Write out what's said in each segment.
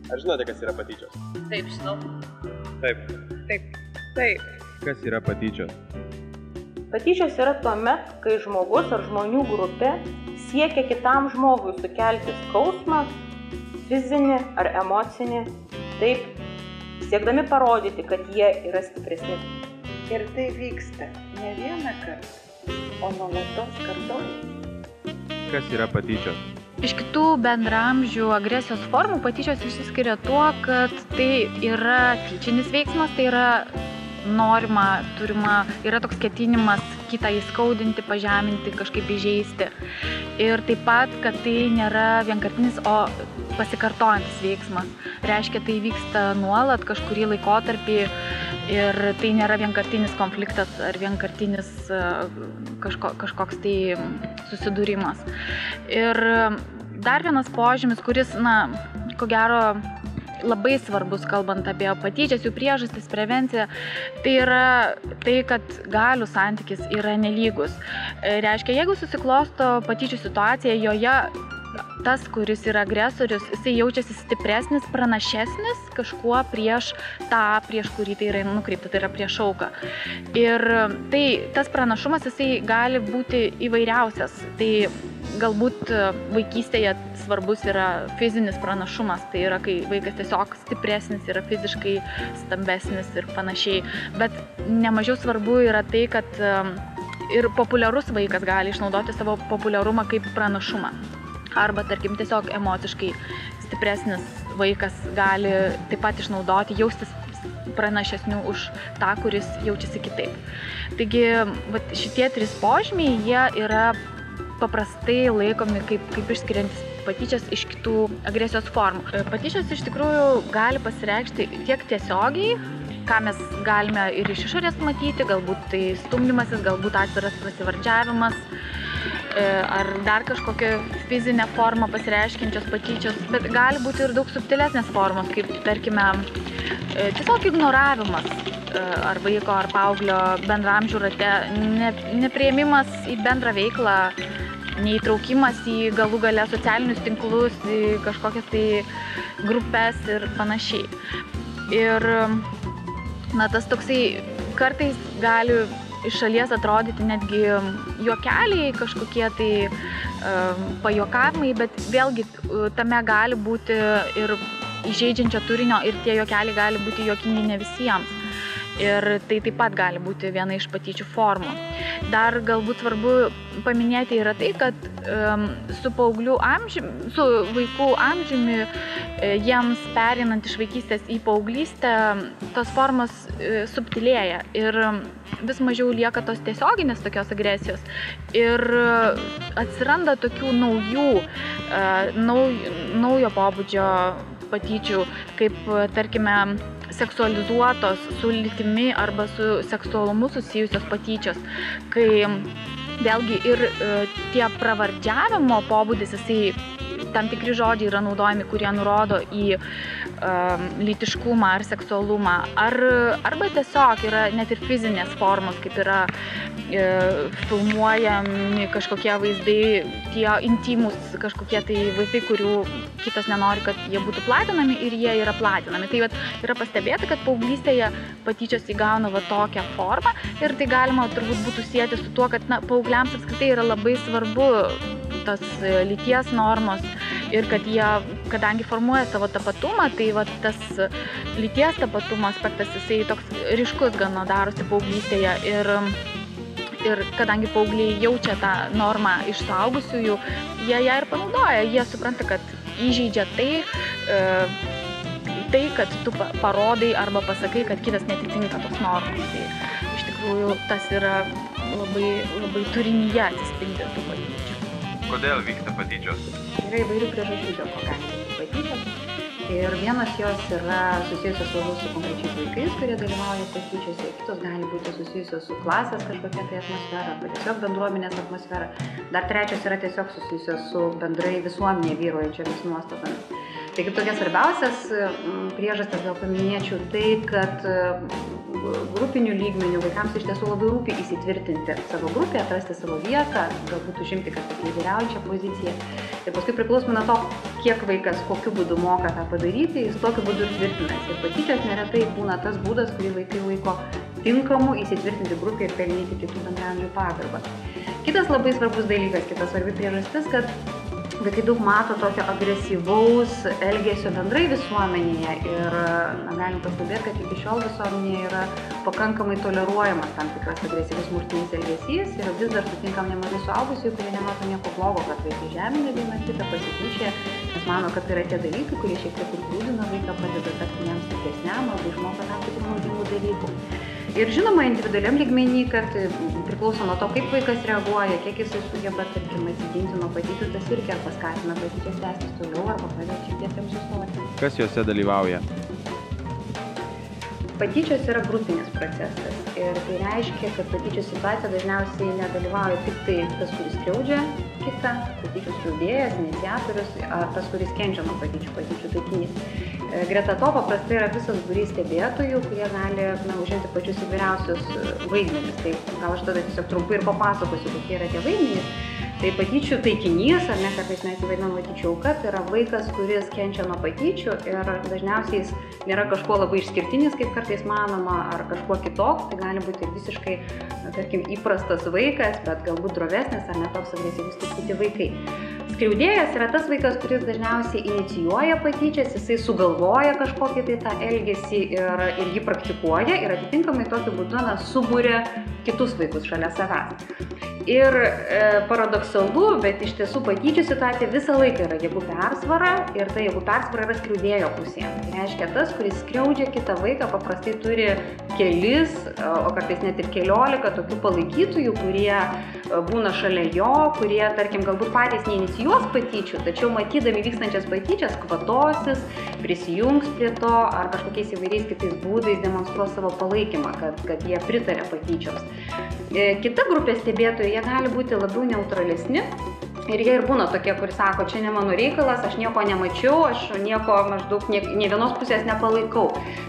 Ar žinote, kas yra patyčios? Taip, žinau. Taip. Kas yra patyčios? Patyčios yra tuomet, kai žmogus ar žmonių grupė siekia kitam žmogui sukelti skausmą, fizinį ar emocinį, taip siekdami parodyti, kad jie yra stipresni. Ir tai vyksta ne vieną kartą, o nuolatos kartojasi. Kas yra patyčios? Iš kitų bendramžių agresijos formų patyčios išsiskiria tuo, kad tai yra tyčinis veiksmas, tai yra norima, turima, yra toks ketinimas kitą įskaudinti, pažeminti, kažkaip įžeisti. Ir taip pat, kad tai nėra vienkartinis, o pasikartojantis veiksmas. Reiškia, tai vyksta nuolat kažkurį laikotarpį ir tai nėra vienkartinis konfliktas ar vienkartinis kažkoks tai susidūrimas. Ir dar vienas požymis, kuris, ko gero, labai svarbus, kalbant apie patyčias, jų priežastis, prevenciją, tai yra tai, kad galių santykis yra nelygus. Reiškia, jeigu susiklosto patyčių situacija, joje tas, kuris yra agresorius, jisai jaučiasi stipresnis, pranašesnis kažkuo prieš tą, prieš kurį tai yra nukreipta, tai yra prieš auką. Ir tas pranašumas, jisai gali būti įvairiausias. Tai galbūt vaikystėje svarbus yra fizinis pranašumas, tai yra, kai vaikas tiesiog stipresnis, yra fiziškai stambesnis ir panašiai. Bet nemažiau svarbu yra tai, kad ir populiarus vaikas gali išnaudoti savo populiarumą kaip pranašumą. Arba, tarkim, tiesiog emociškai stipresnis vaikas gali taip pat išnaudoti, jaustis pranašesnių už tą, kuris jaučiasi kitaip. Taigi, šitie 3 požymiai, jie yra paprastai laikomi kaip išskiriantis patyčias iš kitų agresijos formų. Patyčios iš tikrųjų gali pasireikšti tiek tiesiogiai, ką mes galime ir iš išorės matyti, galbūt tai stumdymasis, galbūt atviras prasivardžiavimas, ar dar kažkokią fizinę formą pasireiškiančios patyčios, bet gali būti ir daug subtilesnės formos, kaip, tarkime, tiesiog ignoravimas ar vaiko, ar paauglio bendramžių rate, nepriėmimas į bendrą veiklą, neįtraukimas į galų gale socialinius tinklus, į kažkokias tai grupes ir panašiai. Ir tas toksai kartais gali iš šalies atrodyti netgi juokeliai, kažkokie tai pajuokavimai, bet vėlgi tame gali būti ir įžeidžiančio turinio ir tie juokeliai gali būti juokingi ne visiems. Ir tai taip pat gali būti viena iš patyčių formų. Dar galbūt svarbu paminėti yra tai, kad su vaikų amžiumi, jiems pereinant iš vaikystės į paauglystę, tos formos subtilėja ir vis mažiau lieka tos tiesioginės tokios agresijos. Ir atsiranda tokių naujo pobūdžio patyčių, kaip, tarkime, seksualizuotos, su lytimi arba su seksualumu susijusios patyčios, kai vėlgi ir tie pravardžiavimo pobūdis, jisai tam tikri žodžiai yra naudojami, kurie nurodo į lytiškumą ar seksualumą, arba tiesiog yra net ir fizinės formos, kaip yra filmuojami kažkokie vaizdai, tie intimus kažkokie tai vaizdai, kurių kitas nenori, kad jie būtų platinami ir jie yra platinami. Tai yra pastebėta, kad paauglystėje patyčios įgauna tokią formą ir tai galima turbūt būtų sieti su tuo, kad paaugliams apskritai yra labai svarbu tos lyties normos ir kad jie, kadangi formuoja savo tapatumą, tai tas lyties tapatumo aspektas, jisai toks ryškus gana darosi paauglystėje ir kadangi paaugliai jaučia tą normą iš suaugusiųjų, jie ją ir panaudoja, jie supranta, kad įžeidžia tai, kad tu parodai arba pasakai, kad kitas netitinka tos normos. Tai iš tikrųjų tas yra labai, labai turinyje atsispindintų patyčių. Kodėl vyksta patyčios? Yra įvairių priežasčių, dėl ko gali būti patyčios. Ir vienos jos yra susijusios su konkrečiais vaikais, kurie dalyvauja patyčiose, kitos gali būti susijusios su klasės kažkokia tai atmosfera, arba tiesiog bendruomenės atmosfera. Dar trečios yra tiesiog susijusios su bendrai visuomenėje vyruojančiomis nuostatomis. Tai kaip tokias svarbiausias priežastis gal paminėčiau tai, kad grupinių lygmenių vaikams iš tiesų labai rūpi įsitvirtinti savo grupėje, atrasti savo vietą, galbūt užimti kažkokią lyderiaujančią poziciją. Ir paskui priklausomai nuo to, kiek vaikas kokiu būdu moka tą padaryti, jis tokiu būdu ir tvirtinasi. Ir patyčios neretai būna tas būdas, kurį vaikai laiko tinkamu įsitvirtinti grupėje ir pelnyti kitų bendraamžių pagarbą. Kitas labai svarbus dalykas, kita svarbi priežastis, kad vaikai daug mato tokio agresyvaus elgesio bendrai visuomenėje ir galim pastebėti, kad iki šiol visuomenėje yra pakankamai toleruojamas tam tikras agresyvus smurtinis elgesys ir vis dar sutinkam nemažai suaugusiųjų, kurie nemato nieko blogo, kad vaikai žemina vieną kitą, pasityčia, nes mano, kad tai yra tie dalykai, kurie šiek tiek užgrūdina vaiką, padeda tapti jam stipresniam arba išmoko tam tikrų naudingų dalykų. Ir žinoma, individualiam lygmenį, kad priklauso nuo to, kaip vaikas reaguoja, kiek jisai sugeba, tarkim, atsiginti nuo patyčių, tas irgi ar paskatina patyčias tęstis toliau, arba padeda šiek tiek jiems sustoti. Kas juose dalyvauja? Patyčios yra grupinis procesas ir tai reiškia, kad patyčių situacija dažniausiai nedalyvauja tik tai tas, kuris skriaudžia kitą, patyčių skriaudėjas, iniciatorius, ar tas, kuris kenčia nuo patyčių taikinys. Greta to paprastai yra visas būrys stebėtojų, kurie gali užimti pačius įvairiausius vaidmenis. Tai gal aš tada tiesiog trumpai ir papasakosiu, kokie yra tie vaidmenys. Tai patyčių taikinys, ar ne, kartais mes įvaidinam patyčių auka, tai yra vaikas, kuris kenčia nuo patyčių ir dažniausiai jis nėra kažkuo labai išskirtinis, kaip kartais manoma, ar kažkuo kitoks. Tai gali būti visiškai, tarkim, įprastas vaikas, bet galbūt drovesnis ar netoks agresyvus kaip kiti vaikai. Skriaudėjas yra tas vaikas, kuris dažniausiai inicijuoja patyčias, jisai sugalvoja kažkokį tai tą elgesį ir jį praktikuoja ir atitinkamai tokiu būdu suburia kitus vaikus šalia savęs. Ir paradoksalu, bet iš tiesų patyčių situacija visą laiką yra jėgų persvara ir ta jėgų persvara yra skriaudėjo pusėje. Tai reiškia, tas, kuris skriaudžia kitą vaiką, paprastai turi kelis, o kartais net ir 14 tokių palaikytojų, kurie būna šalia jo, kurie, tarkim, galbūt patys neinicijuos patyčių, tačiau matydami vykstančias patyčias kvatosis, prisijungs prie to ar kažkokiais įvairiais kitais būdais demonstruos savo palaikymą, kad jie pritarė patyčioms. Kita grupė stebėtojų, jie gali būti labiau neutralesni ir jie ir būna tokie, kurie sako, čia ne mano reikalas, aš nieko nemačiau, aš nieko maždaug ne vienos pusės nepalaikau.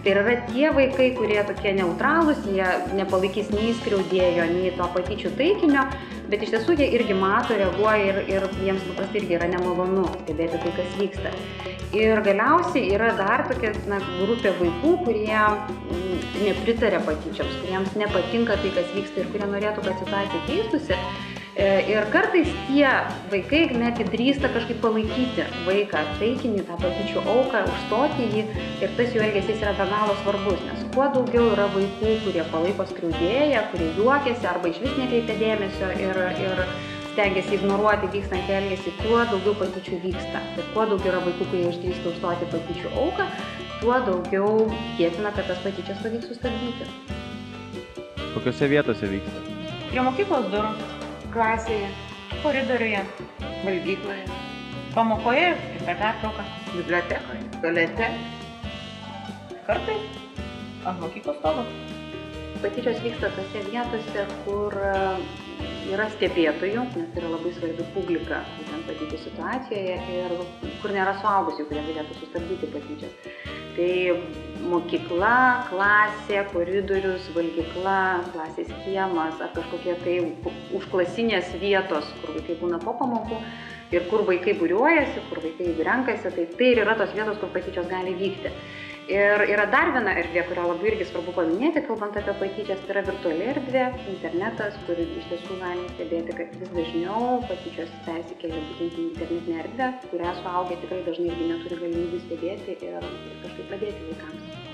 Tai yra tie vaikai, kurie tokie neutralūs, jie nepalaikys nei skriaudėjo, nei to patyčių taikinio, bet iš tiesų jie irgi mato, reaguoja ir jiems paprastai irgi yra nemalonu stebėti tai, kas vyksta. Ir galiausiai yra dar tokia grupė vaikų, kurie nepritarė patyčioms, kuriems nepatinka tai, kas vyksta ir kurie norėtų, kad situacija keistusi. Ir kartais tie vaikai netgi drįsta kažkaip palaikyti vaiką, taikinį, tą patyčių auką, užstoti jį ir tas jų elgesys yra be galo svarbus, nes kuo daugiau yra vaikų, kurie palaiko skriaudėją, kurie juokiasi arba išvis nekreipia dėmesio ir stengiasi ignoruoti vykstantį elgesį, tuo daugiau patyčių vyksta. Ir kuo daugiau yra vaikų, kurie išdrįsta užstoti patyčių auką, tuo daugiau tikėtina, kad tas patyčias pavyks sustabdyti. Kokiose vietose vyksta? Prie mokyklos durų, klasėje, koridoriuje, valgykloje, pamokoje ir per pertrauką, bibliotekoje, tualete. kartais ant mokyklos stogo. Patyčios vyksta tose vietose, kur yra stebėtojų, nes tai yra labai svarbi publika būtent patyčių situacijoje ir kur nėra suaugusių, kurie galėtų sustabdyti patyčias. Tai mokykla, klasė, koridorius, valgykla, klasės kiemas ar kažkokie tai užklasinės vietos, kur vaikai būna po pamokų ir kur vaikai būriuojasi, kur vaikai renkasi, tai ir yra tos vietos, kur patyčios gali vykti. Ir yra dar viena erdvė, kurią labai irgi svarbu paminėti, kalbant apie patyčias, tai yra virtuali erdvė, internetas, kur iš tiesų galime stebėti, kad vis dažniau patyčios persikelia būtent į internetinę erdvę, kurią suaugę tikrai dažnai irgi neturi galimybių stebėti ir kažkaip padėti vaikams.